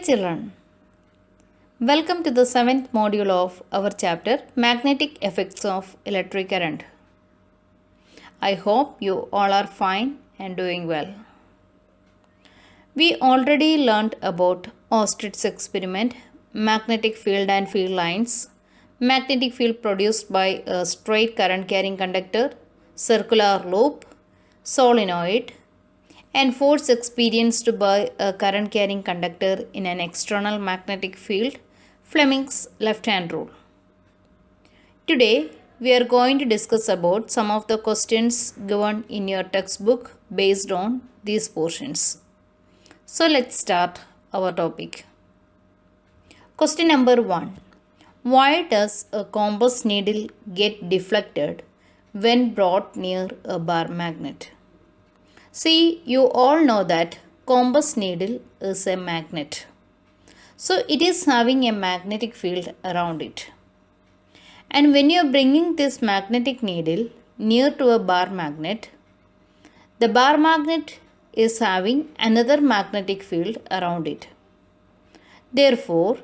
children, welcome to the 7th module of our chapter Magnetic Effects of Electric Current. I hope you all are fine and doing well. We already learnt about Oersted experiment, magnetic field and field lines, magnetic field produced by a straight current carrying conductor, circular loop, solenoid, and force experienced by a current carrying conductor in an external magnetic field, Fleming's left hand rule. Today we are going to discuss about some of the questions given in your textbook based on these portions. So let's start our topic. Question number 1. Why does a compass needle get deflected when brought near a bar magnet? See, you all know that compass needle is a magnet. So it is having a magnetic field around it. And when you are bringing this magnetic needle near to a bar magnet, the bar magnet is having another magnetic field around it. Therefore,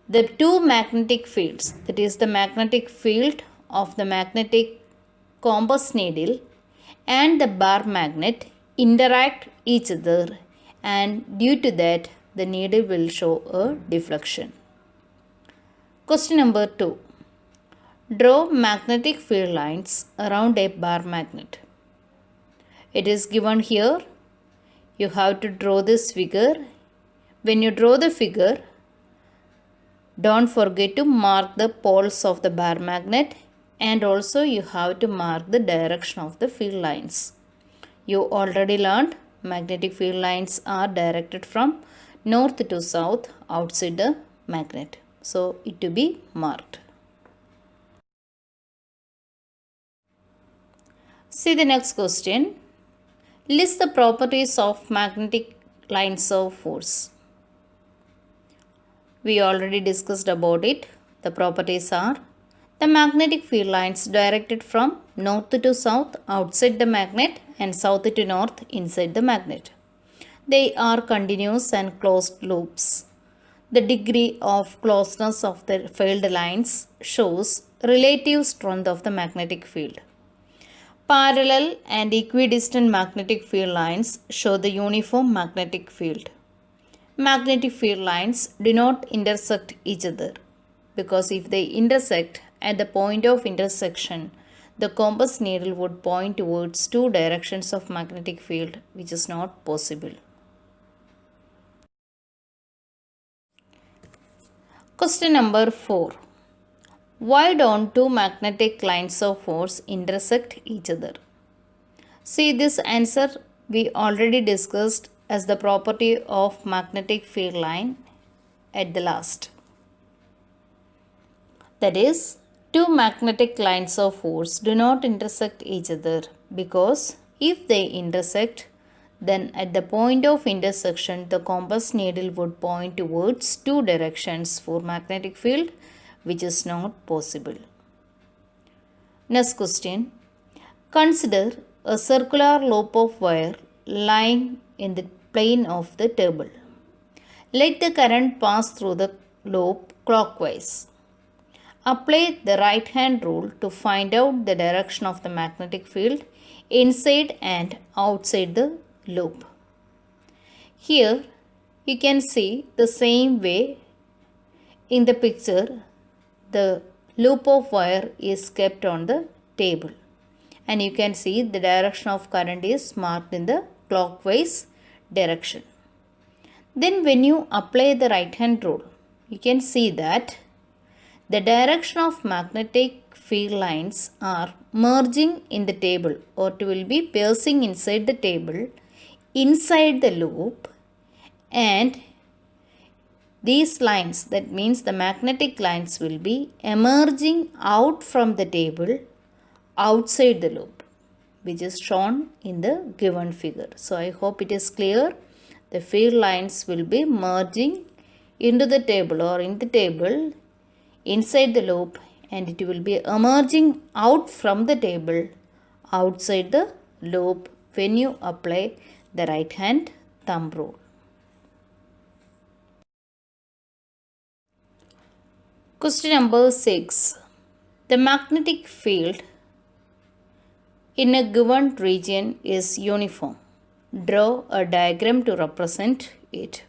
the two magnetic fields, that is the magnetic field of the magnetic compass needle and the bar magnet, interact each other, and due to that the needle will show a deflection. Question number 2. Draw magnetic field lines around a bar magnet. It is given here. You have to draw this figure. When you draw the figure, don't forget to mark the poles of the bar magnet, and also you have to mark the direction of the field lines. You already learned magnetic field lines are directed from north to south outside the magnet. So it to be marked. See the next question. List the properties of magnetic lines of force. We already discussed about it. The properties are: the magnetic field lines directed from north to south outside the magnet and south to north inside the magnet. They are continuous and closed loops. The degree of closeness of the field lines shows relative strength of the magnetic field. Parallel and equidistant magnetic field lines show the uniform magnetic field. Magnetic field lines do not intersect each other, because if they intersect at the point of intersection, the compass needle would point towards two directions of magnetic field, which is not possible. Question number 4. Why don't two magnetic lines of force intersect each other? See, this answer we already discussed as the property of magnetic field line at the last. That is, two magnetic lines of force do not intersect each other, because if they intersect, then at the point of intersection the compass needle would point towards two directions for magnetic field, which is not possible. Next question. Consider a circular loop of wire lying in the plane of the table. Let the current pass through the loop clockwise. Apply the right hand rule to find out the direction of the magnetic field inside and outside the loop. Here you can see the same way in the picture. The loop of wire is kept on the table, and you can see the direction of current is marked in the clockwise direction. Then when you apply the right hand rule, you can see that the direction of magnetic field lines are merging in the table, or it will be piercing inside the table, inside the loop, and these lines, that means the magnetic lines, will be emerging out from the table outside the loop, which is shown in the given figure. So I hope it is clear. The field lines will be merging into the table or in the table inside the loop, and it will be emerging out from the table outside the loop when you apply the right hand thumb rule. Question number 6. The magnetic field in a given region is uniform. Draw a diagram to represent it.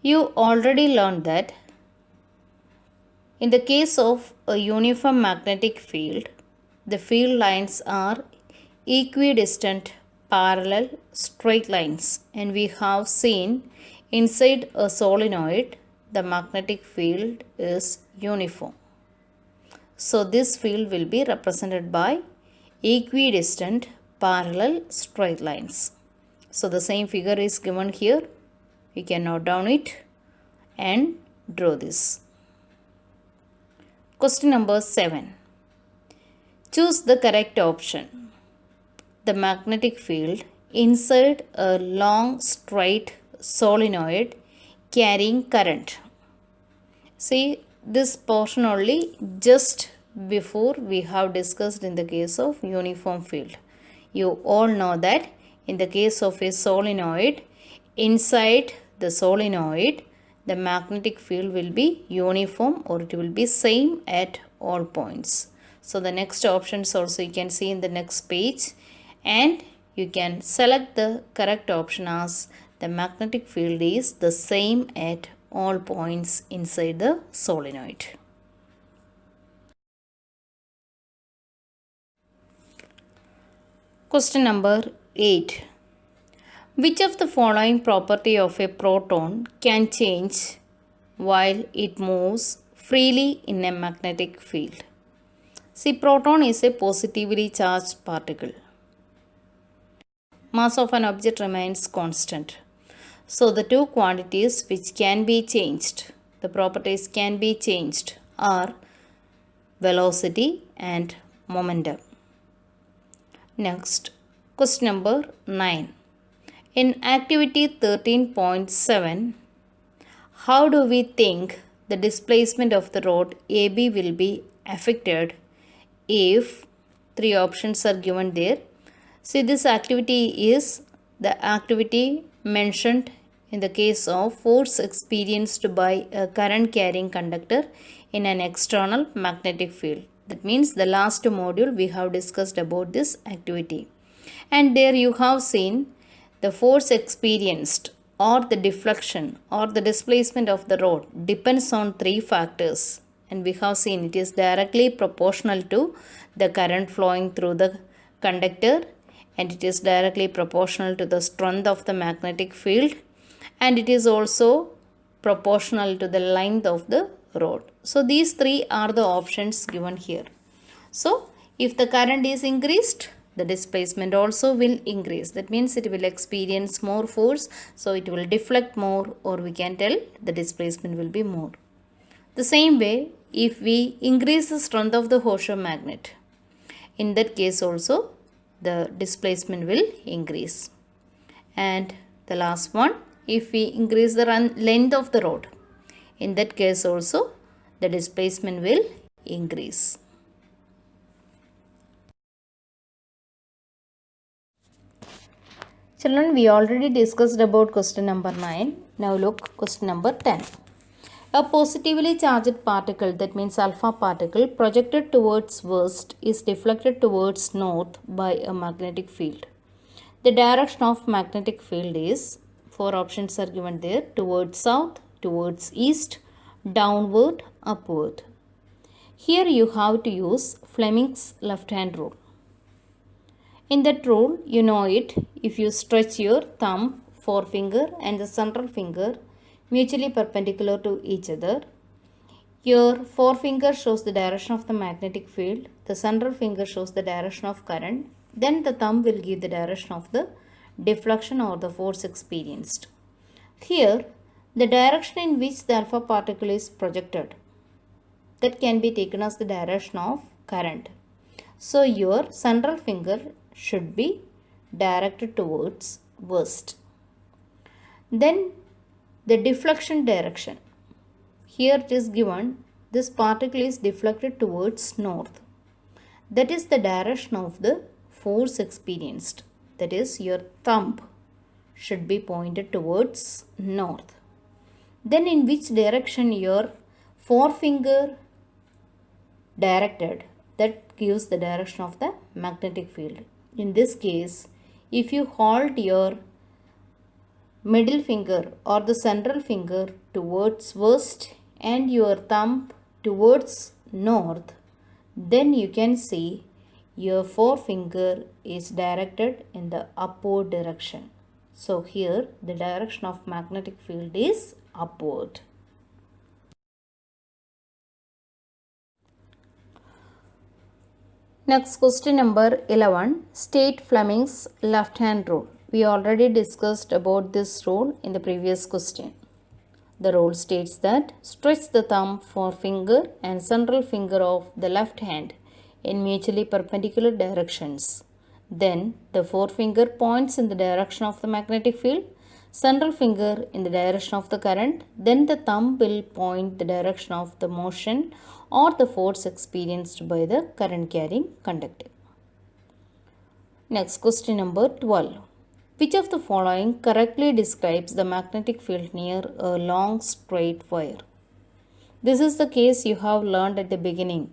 You already learned that in the case of a uniform magnetic field, the field lines are equidistant parallel straight lines, and we have seen inside a solenoid the magnetic field is uniform. So this field will be represented by equidistant parallel straight lines. So the same figure is given here. You can note down it and draw this. Question number 7. Choose the correct option. The magnetic field inside a long straight solenoid carrying current. See this portion only just before we have discussed in the case of uniform field. You all know that in the case of a solenoid, inside the solenoid, the magnetic field will be uniform or it will be same at all points. So the next options also you can see in the next page, and you can select the correct option as the magnetic field is the same at all points inside the solenoid. Question number 8. Which of the following property of a proton can change while it moves freely in a magnetic field? See, proton is a positively charged particle. Mass of an object remains constant. So the two quantities which can be changed, the properties can be changed, are velocity and momentum. Next, question number 9. In activity 13.7, how do we think the displacement of the rod AB will be affected if three options are given there? See, this activity is the activity mentioned in the case of force experienced by a current carrying conductor in an external magnetic field. That means the last module we have discussed about this activity. And there you have seen the force experienced or the deflection or the displacement of the rod depends on three factors. And we have seen it is directly proportional to the current flowing through the conductor, and it is directly proportional to the strength of the magnetic field, and it is also proportional to the length of the rod. So these three are the options given here. So if the current is increased, the displacement also will increase. That means it will experience more force, so it will deflect more, or we can tell the displacement will be more. The same way, if we increase the strength of the Horseshoe magnet, in that case also the displacement will increase. And the last one, if we increase the length of the rod, in that case also the displacement will increase. Children, we already discussed about question number 9. Now look question number 10. A positively charged particle, that means alpha particle, projected towards west is deflected towards north by a magnetic field. The direction of magnetic field is, four options are given there, towards south, towards east, downward, upward. Here you have to use Fleming's left hand rule. In that rule, you know it, if you stretch your thumb, forefinger and the central finger mutually perpendicular to each other, your forefinger shows the direction of the magnetic field, the central finger shows the direction of current, then the thumb will give the direction of the deflection or the force experienced. Here, the direction in which the alpha particle is projected, that can be taken as the direction of current. So your central finger should be directed towards west. Then the deflection direction. Here it is given, this particle is deflected towards north. That is the direction of the force experienced. That is, your thumb should be pointed towards north. Then in which direction your forefinger directed, that gives the direction of the magnetic field. In this case, if you hold your middle finger or the central finger towards west and your thumb towards north, then you can see your forefinger is directed in the upward direction. So here the direction of magnetic field is upward. Next, question number 11. State Fleming's left hand rule. We already discussed about this rule in the previous question. The rule states that stretch the thumb, forefinger and central finger of the left hand in mutually perpendicular directions. Then the forefinger points in the direction of the magnetic field, central finger in the direction of the current, then the thumb will point the direction of the motion or the force experienced by the current carrying conductor. Next, question number 12. Which of the following correctly describes the magnetic field near a long straight wire? This is the case you have learned at the beginning.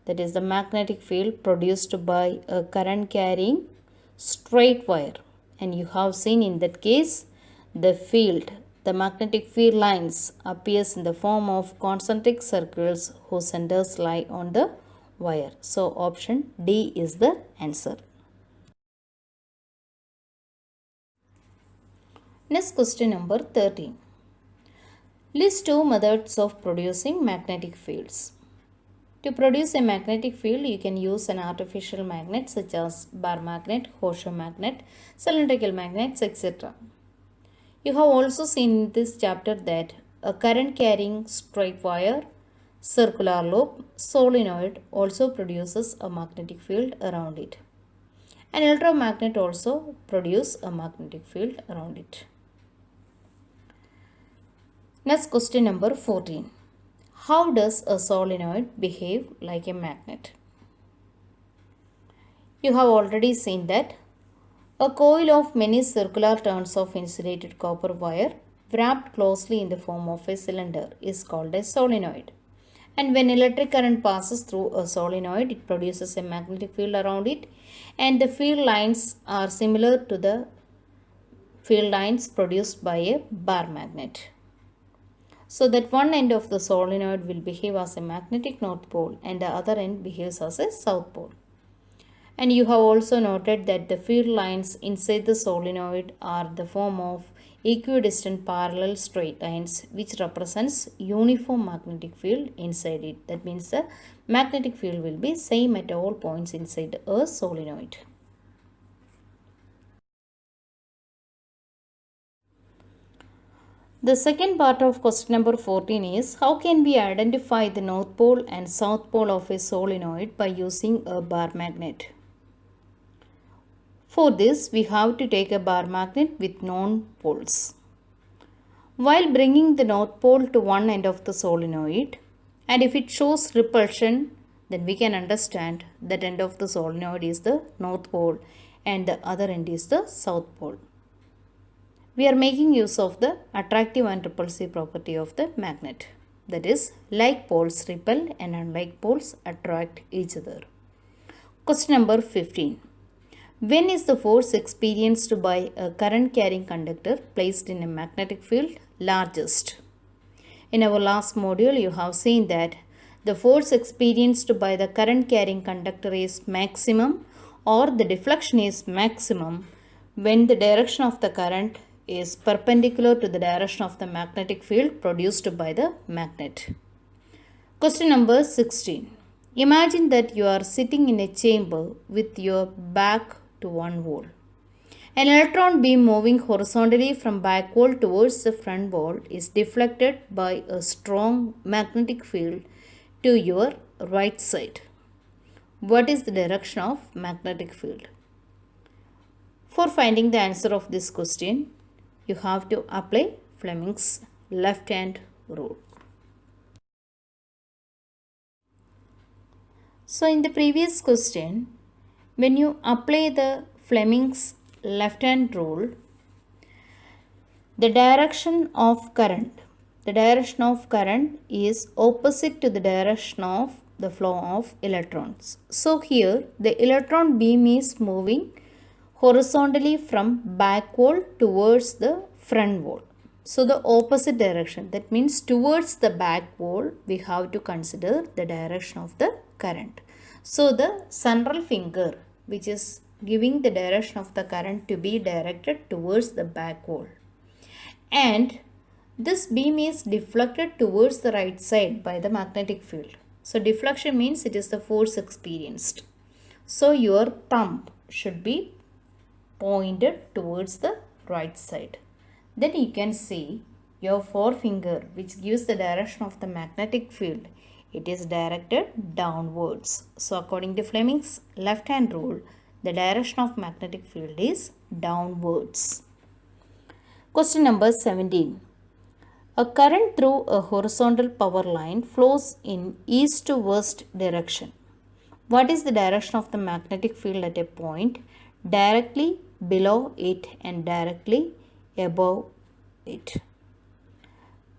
That is the magnetic field produced by a current carrying straight wire. And you have seen in that case the field, the magnetic field lines appears in the form of concentric circles whose centers lie on the wire. So option D is the answer. Next, question number 13. List two methods of producing magnetic fields. To produce a magnetic field, you can use an artificial magnet such as bar magnet, horseshoe magnet, cylindrical magnets, etc. You have also seen in this chapter that a current carrying straight wire, circular loop, solenoid also produces a magnetic field around it. An electromagnet also produces a magnetic field around it. Next, question number 14. How does a solenoid behave like a magnet? You have already seen that a coil of many circular turns of insulated copper wire wrapped closely in the form of a cylinder is called a solenoid. And when electric current passes through a solenoid, it produces a magnetic field around it, and the field lines are similar to the field lines produced by a bar magnet. So that one end of the solenoid will behave as a magnetic north pole and the other end behaves as a south pole. And you have also noted that the field lines inside the solenoid are the form of equidistant parallel straight lines which represents uniform magnetic field inside it. That means the magnetic field will be same at all points inside a solenoid. The second part of question number 14 is how can we identify the north pole and south pole of a solenoid by using a bar magnet? For this, we have to take a bar magnet with known poles. While bringing the north pole to one end of the solenoid, and if it shows repulsion, then we can understand that end of the solenoid is the north pole and the other end is the south pole. We are making use of the attractive and repulsive property of the magnet. That is, like poles repel and unlike poles attract each other. Question number 15. When is the force experienced by a current carrying conductor placed in a magnetic field largest? In our last module, you have seen that the force experienced by the current carrying conductor is maximum or the deflection is maximum when the direction of the current is perpendicular to the direction of the magnetic field produced by the magnet. Question number 16. Imagine that you are sitting in a chamber with your back to one wall. An electron beam moving horizontally from back wall towards the front wall is deflected by a strong magnetic field to your right side. What is the direction of magnetic field? For finding the answer of this question, you have to apply Fleming's left hand rule. So in the previous question, when you apply the Fleming's left hand rule, the direction of current, the direction of current is opposite to the direction of the flow of electrons. So here the electron beam is moving horizontally from back wall towards the front wall. So the opposite direction, that means towards the back wall, we have to consider the direction of the current. So the central finger, which is giving the direction of the current to be directed towards the back wall. And this beam is deflected towards the right side by the magnetic field. So deflection means it is the force experienced. So your thumb should be pointed towards the right side. Then you can see your forefinger, which gives the direction of the magnetic field. It is directed downwards. So according to Fleming's left hand rule, the direction of magnetic field is downwards. Question number 17. A current through a horizontal power line flows in east to west direction. What is the direction of the magnetic field at a point directly below it and directly above it?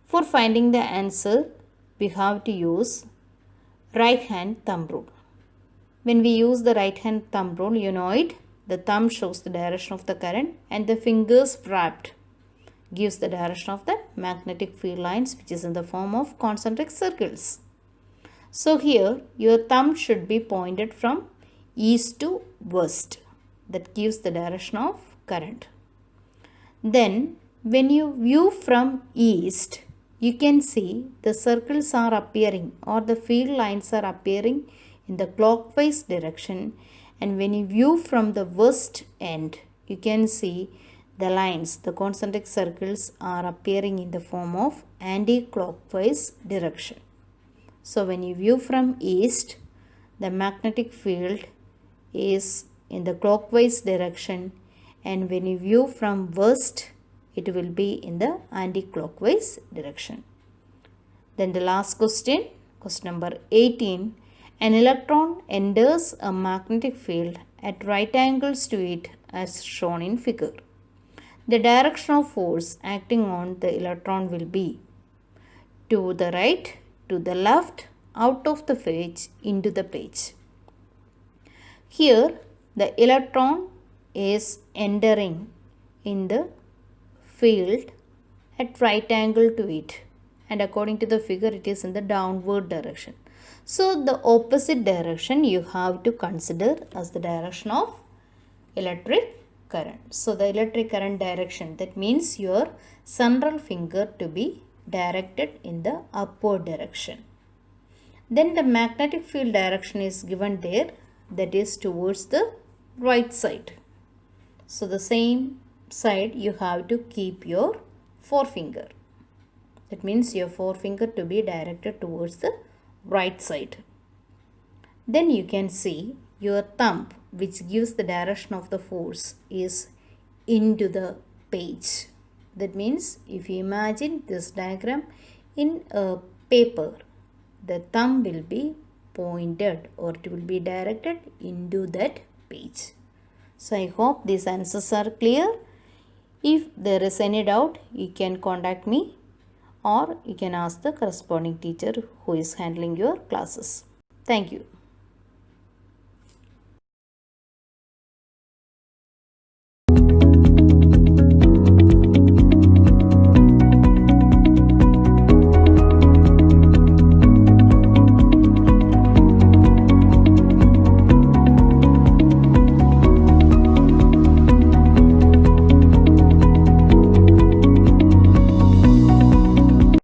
For finding the answer, we have to use right hand thumb rule. When we use the right hand thumb rule, you know it, the thumb shows the direction of the current and the fingers wrapped gives the direction of the magnetic field lines, which is in the form of concentric circles. So here your thumb should be pointed from east to west. That gives the direction of current. Then when you view from east, you can see the circles are appearing or the field lines are appearing in the clockwise direction. And when you view from the west end, you can see the lines, the concentric circles are appearing in the form of anti-clockwise direction. So when you view from east, the magnetic field is in the clockwise direction, and when you view from west, it will be in the anti-clockwise direction. Then the last question, question number 18. An electron enters a magnetic field at right angles to it as shown in figure. The direction of force acting on the electron will be to the right, to the left, out of the page, into the page. Here the electron is entering in the field at right angle to it, and according to the figure it is in the downward direction. So the opposite direction you have to consider as the direction of electric current. So the electric current direction, that means your central finger to be directed in the upward direction. Then the magnetic field direction is given there, that is towards the right side. So the same side you have to keep your forefinger. That means your forefinger to be directed towards the right side. Then you can see your thumb, which gives the direction of the force, is into the page. That means if you imagine this diagram in a paper, the thumb will be pointed or it will be directed into that page. So I hope these answers are clear. If there is any doubt, you can contact me or you can ask the corresponding teacher who is handling your classes. Thank you.